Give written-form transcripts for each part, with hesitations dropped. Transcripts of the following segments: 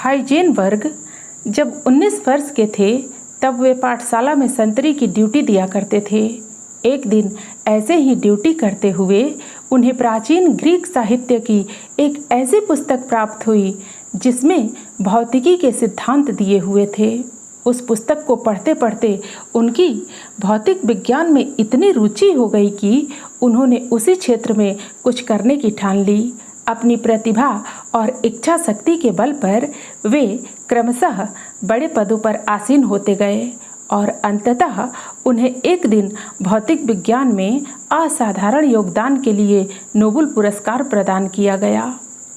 Heisenberg जब 19 वर्ष के थे तब वे पाठशाला में संतरी की ड्यूटी दिया करते थे। एक दिन ऐसे ही ड्यूटी करते हुए उन्हें प्राचीन ग्रीक साहित्य की एक ऐसी पुस्तक प्राप्त हुई जिसमें भौतिकी के सिद्धांत दिए हुए थे। उस पुस्तक को पढ़ते पढ़ते उनकी भौतिक विज्ञान में इतनी रुचि हो गई कि उन्होंने उसी क्षेत्र में कुछ करने की ठान ली। अपनी प्रतिभा और इच्छा शक्ति के बल पर वे क्रमशः बड़े पदों पर आसीन होते गए और अंततः उन्हें एक दिन भौतिक विज्ञान में असाधारण योगदान के लिए नोबेल पुरस्कार प्रदान किया गया।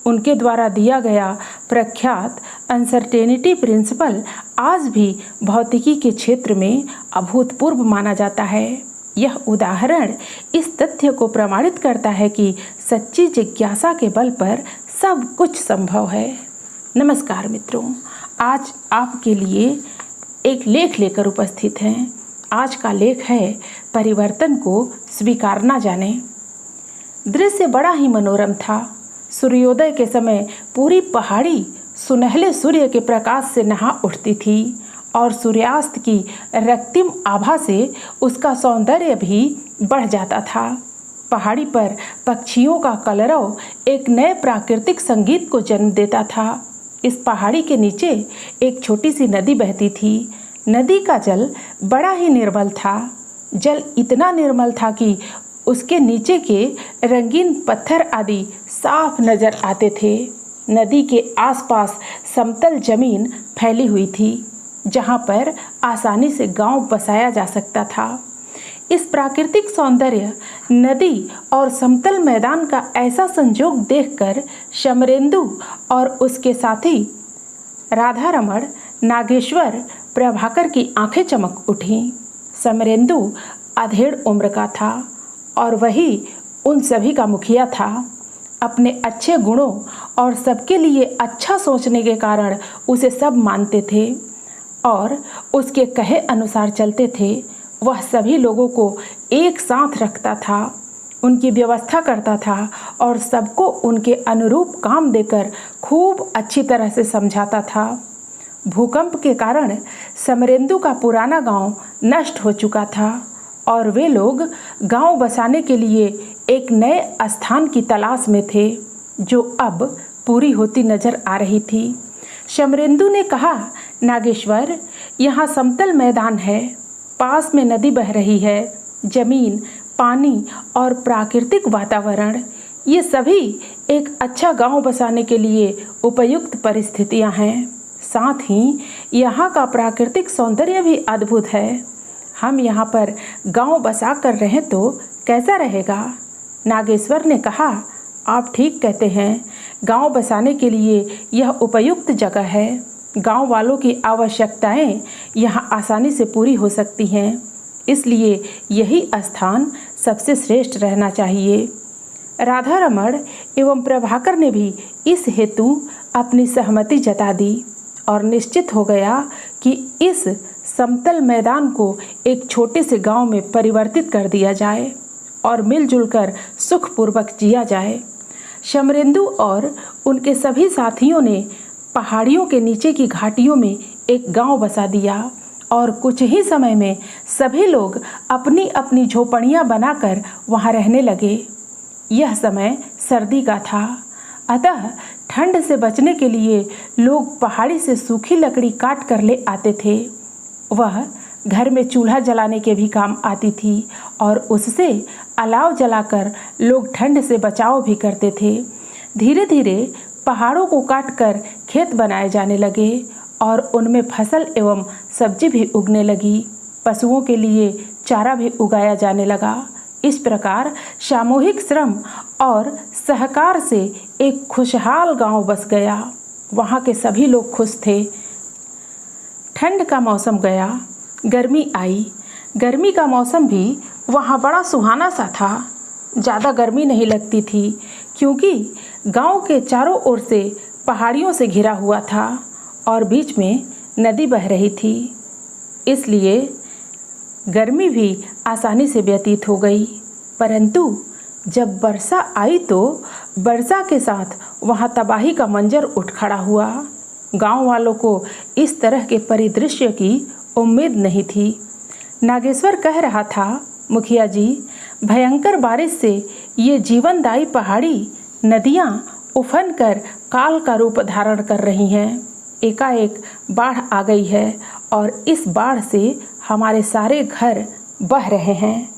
उनके द्वारा दिया गया प्रख्यात अनसर्टेनिटी प्रिंसिपल आज भी भौतिकी के क्षेत्र में अभूतपूर्व माना जाता है। यह उदाहरण इस तथ्य को प्रमाणित करता है कि सच्ची जिज्ञासा के बल पर सब कुछ संभव है। नमस्कार मित्रों, आज आपके लिए एक लेख लेकर उपस्थित हैं। आज का लेख है परिवर्तन को स्वीकार ना जाने। दृश्य बड़ा ही मनोरम था। सूर्योदय के समय पूरी पहाड़ी सुनहले सूर्य के प्रकाश से नहा उठती थी और सूर्यास्त की रक्तिम आभा से उसका सौंदर्य भी बढ़ जाता था। पहाड़ी पर पक्षियों का कलरव एक नए प्राकृतिक संगीत को जन्म देता था। इस पहाड़ी के नीचे एक छोटी सी नदी बहती थी। नदी का जल बड़ा ही निर्मल था। जल इतना निर्मल था कि उसके नीचे के रंगीन पत्थर आदि साफ नजर आते थे। नदी के आसपास समतल जमीन फैली हुई थी जहाँ पर आसानी से गांव बसाया जा सकता था। इस प्राकृतिक सौंदर्य, नदी और समतल मैदान का ऐसा संयोग देखकर शमरेंदु और उसके साथी राधारमण, नागेश्वर, प्रभाकर की आंखें चमक उठीं। समरेंदु अधेड़ उम्र का था और वही उन सभी का मुखिया था। अपने अच्छे गुणों और सबके लिए अच्छा सोचने के कारण उसे सब मानते थे और उसके कहे अनुसार चलते थे। वह सभी लोगों को एक साथ रखता था, उनकी व्यवस्था करता था और सबको उनके अनुरूप काम देकर खूब अच्छी तरह से समझाता था। भूकंप के कारण समरेंदु का पुराना गांव नष्ट हो चुका था और वे लोग गांव बसाने के लिए एक नए स्थान की तलाश में थे जो अब पूरी होती नजर आ रही थी। शमरेंदु ने कहा, नागेश्वर, यहाँ समतल मैदान है, पास में नदी बह रही है, जमीन, पानी और प्राकृतिक वातावरण, ये सभी एक अच्छा गांव बसाने के लिए उपयुक्त परिस्थितियां हैं। साथ ही यहाँ का प्राकृतिक सौंदर्य भी अद्भुत है। हम यहाँ पर गांव बसा कर रहें तो कैसा रहेगा? नागेश्वर ने कहा, आप ठीक कहते हैं, गांव बसाने के लिए यह उपयुक्त जगह है। गांव वालों की आवश्यकताएं यहाँ आसानी से पूरी हो सकती हैं, इसलिए यही स्थान सबसे श्रेष्ठ रहना चाहिए। राधारमण एवं प्रभाकर ने भी इस हेतु अपनी सहमति जता दी और निश्चित हो गया कि इस समतल मैदान को एक छोटे से गांव में परिवर्तित कर दिया जाए और मिलजुल कर सुखपूर्वक जिया जाए। शमरेंदु और उनके सभी साथियों ने पहाड़ियों के नीचे की घाटियों में एक गांव बसा दिया और कुछ ही समय में सभी लोग अपनी अपनी झोपड़ियां बनाकर वहां रहने लगे। यह समय सर्दी का था, अतः ठंड से बचने के लिए लोग पहाड़ी से सूखी लकड़ी काट कर ले आते थे। वह घर में चूल्हा जलाने के भी काम आती थी और उससे अलाव जलाकर लोग ठंड से बचाव भी करते थे। धीरे धीरे पहाड़ों को काटकर खेत बनाए जाने लगे और उनमें फसल एवं सब्जी भी उगने लगी। पशुओं के लिए चारा भी उगाया जाने लगा। इस प्रकार सामूहिक श्रम और सहकार से एक खुशहाल गांव बस गया। वहां के सभी लोग खुश थे। ठंड का मौसम गया, गर्मी आई। गर्मी का मौसम भी वहाँ बड़ा सुहाना सा था। ज़्यादा गर्मी नहीं लगती थी क्योंकि गांव के चारों ओर से पहाड़ियों से घिरा हुआ था और बीच में नदी बह रही थी, इसलिए गर्मी भी आसानी से व्यतीत हो गई। परंतु जब वर्षा आई तो वर्षा के साथ वहाँ तबाही का मंजर उठ खड़ा हुआ। गांव वालों को इस तरह के परिदृश्य की उम्मीद नहीं थी। नागेश्वर कह रहा था, मुखिया जी, भयंकर बारिश से ये जीवनदायी पहाड़ी नदियाँ उफन कर काल का रूप धारण कर रही हैं। एकाएक बाढ़ आ गई है और इस बाढ़ से हमारे सारे घर बह रहे हैं।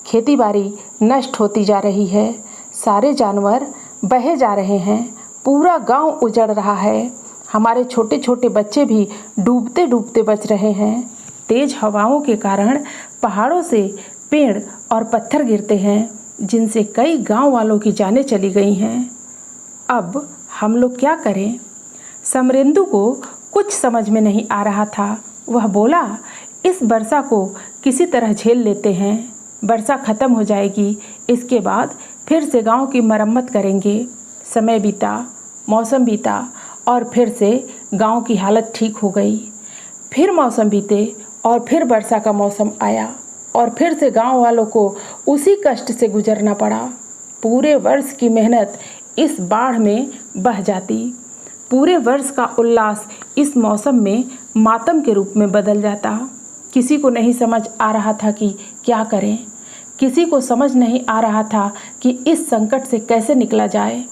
खेतीबाड़ी नष्ट होती जा रही है, सारे जानवर बहे जा रहे हैं, पूरा गांव उजड़ रहा है। हमारे छोटे छोटे बच्चे भी डूबते डूबते बच रहे हैं। तेज हवाओं के कारण पहाड़ों से पेड़ और पत्थर गिरते हैं, जिनसे कई गांव वालों की जानें चली गई हैं। अब हम लोग क्या करें? समरेंदु को कुछ समझ में नहीं आ रहा था। वह बोला, इस वर्षा को किसी तरह झेल लेते हैं। वर्षा खत्म हो जाएगी, इसके बाद फिर से गांव की मरम्मत करेंगे। समय बीता, मौसम बीता और फिर से गांव की हालत ठीक हो गई। फिर मौसम बीते और फिर वर्षा का मौसम आया और फिर से गांव वालों को उसी कष्ट से गुजरना पड़ा। पूरे वर्ष की मेहनत इस बाढ़ में बह जाती। पूरे वर्ष का उल्लास इस मौसम में मातम के रूप में बदल जाता। किसी को नहीं समझ आ रहा था कि क्या करें। किसी को समझ नहीं आ रहा था कि इस संकट से कैसे निकला जाए।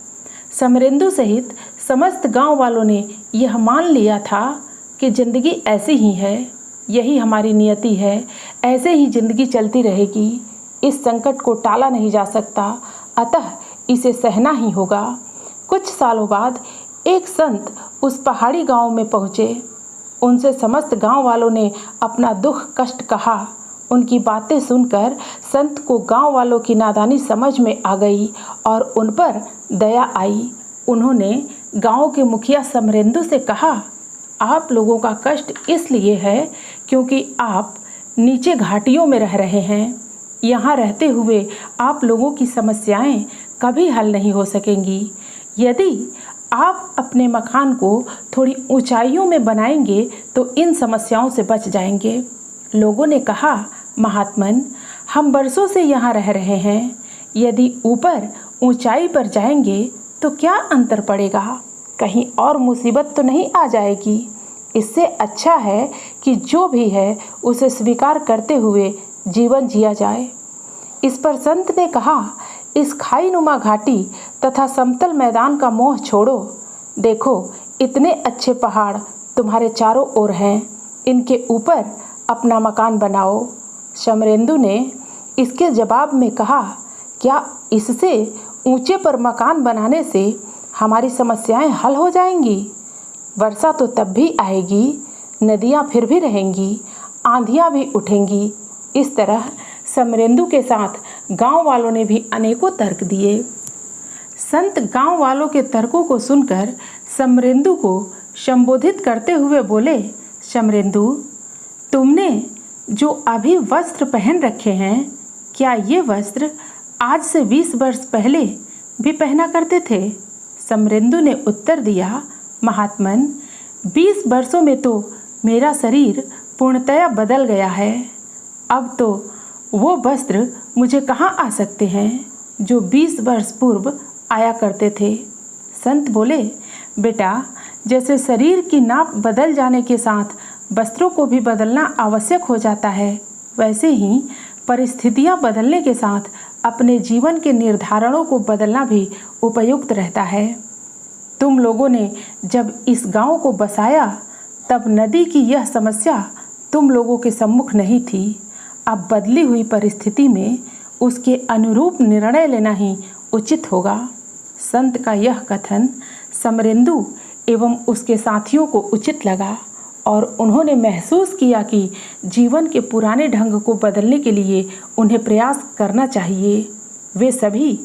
समरेंदु सहित समस्त गांव वालों ने यह मान लिया था कि ज़िंदगी ऐसी ही है, यही हमारी नियति है, ऐसे ही ज़िंदगी चलती रहेगी। इस संकट को टाला नहीं जा सकता, अतः इसे सहना ही होगा। कुछ सालों बाद एक संत उस पहाड़ी गांव में पहुँचे। उनसे समस्त गांव वालों ने अपना दुख कष्ट कहा। उनकी बातें सुनकर संत को गांव वालों की नादानी समझ में आ गई और उन पर दया आई। उन्होंने गांव के मुखिया समरेंदु से कहा, आप लोगों का कष्ट इसलिए है क्योंकि आप नीचे घाटियों में रह रहे हैं। यहाँ रहते हुए आप लोगों की समस्याएं कभी हल नहीं हो सकेंगी। यदि आप अपने मकान को थोड़ी ऊंचाइयों में बनाएंगे तो इन समस्याओं से बच जाएंगे। लोगों ने कहा, महात्मन, हम बरसों से यहाँ रह रहे हैं, यदि ऊपर ऊंचाई पर जाएंगे तो क्या अंतर पड़ेगा? कहीं और मुसीबत तो नहीं आ जाएगी। इससे अच्छा है कि जो भी है उसे स्वीकार करते हुए जीवन जिया जाए। इस पर संत ने कहा, इस खाई नुमा घाटी तथा समतल मैदान का मोह छोड़ो। देखो, इतने अच्छे पहाड़ तुम्हारे चारों ओर हैं, इनके ऊपर अपना मकान बनाओ। समरेंदु ने इसके जवाब में कहा, क्या इससे ऊंचे पर मकान बनाने से हमारी समस्याएं हल हो जाएंगी? वर्षा तो तब भी आएगी, नदियां फिर भी रहेंगी, आंधियां भी उठेंगी। इस तरह समरेंदु के साथ गांव वालों ने भी अनेकों तर्क दिए। संत गांव वालों के तर्कों को सुनकर समरेंदु को संबोधित करते हुए बोले, समरेंदु, तुमने जो अभी वस्त्र पहन रखे हैं, क्या ये वस्त्र आज से 20 वर्ष पहले भी पहना करते थे? समरेंदु ने उत्तर दिया, महात्मन, 20 वर्षों में तो मेरा शरीर पूर्णतया बदल गया है। अब तो वो वस्त्र मुझे कहाँ आ सकते हैं जो 20 वर्ष पूर्व आया करते थे। संत बोले, बेटा, जैसे शरीर की नाप बदल जाने के साथ वस्त्रों को भी बदलना आवश्यक हो जाता है, वैसे ही परिस्थितियां बदलने के साथ अपने जीवन के निर्धारणों को बदलना भी उपयुक्त रहता है। तुम लोगों ने जब इस गांव को बसाया तब नदी की यह समस्या तुम लोगों के सम्मुख नहीं थी। अब बदली हुई परिस्थिति में उसके अनुरूप निर्णय लेना ही उचित होगा। संत का यह कथन समरेंदु एवं उसके साथियों को उचित लगा और उन्होंने महसूस किया कि जीवन के पुराने ढंग को बदलने के लिए उन्हें प्रयास करना चाहिए। वे सभी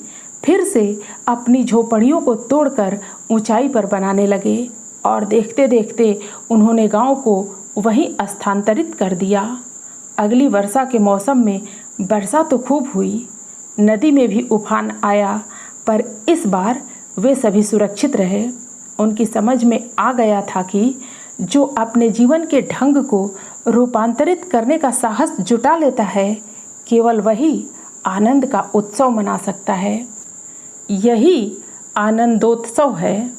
फिर से अपनी झोपड़ियों को तोड़कर ऊंचाई पर बनाने लगे और देखते देखते उन्होंने गांव को वहीं स्थानांतरित कर दिया। अगली वर्षा के मौसम में वर्षा तो खूब हुई, नदी में भी उफान आया, पर इस बार वे सभी सुरक्षित रहे। उनकी समझ में आ गया था कि जो अपने जीवन के ढंग को रूपांतरित करने का साहस जुटा लेता है, केवल वही आनंद का उत्सव मना सकता है। यही आनंदोत्सव है।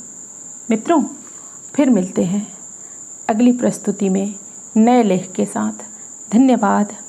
मित्रों, फिर मिलते हैं अगली प्रस्तुति में नए लेख के साथ। धन्यवाद।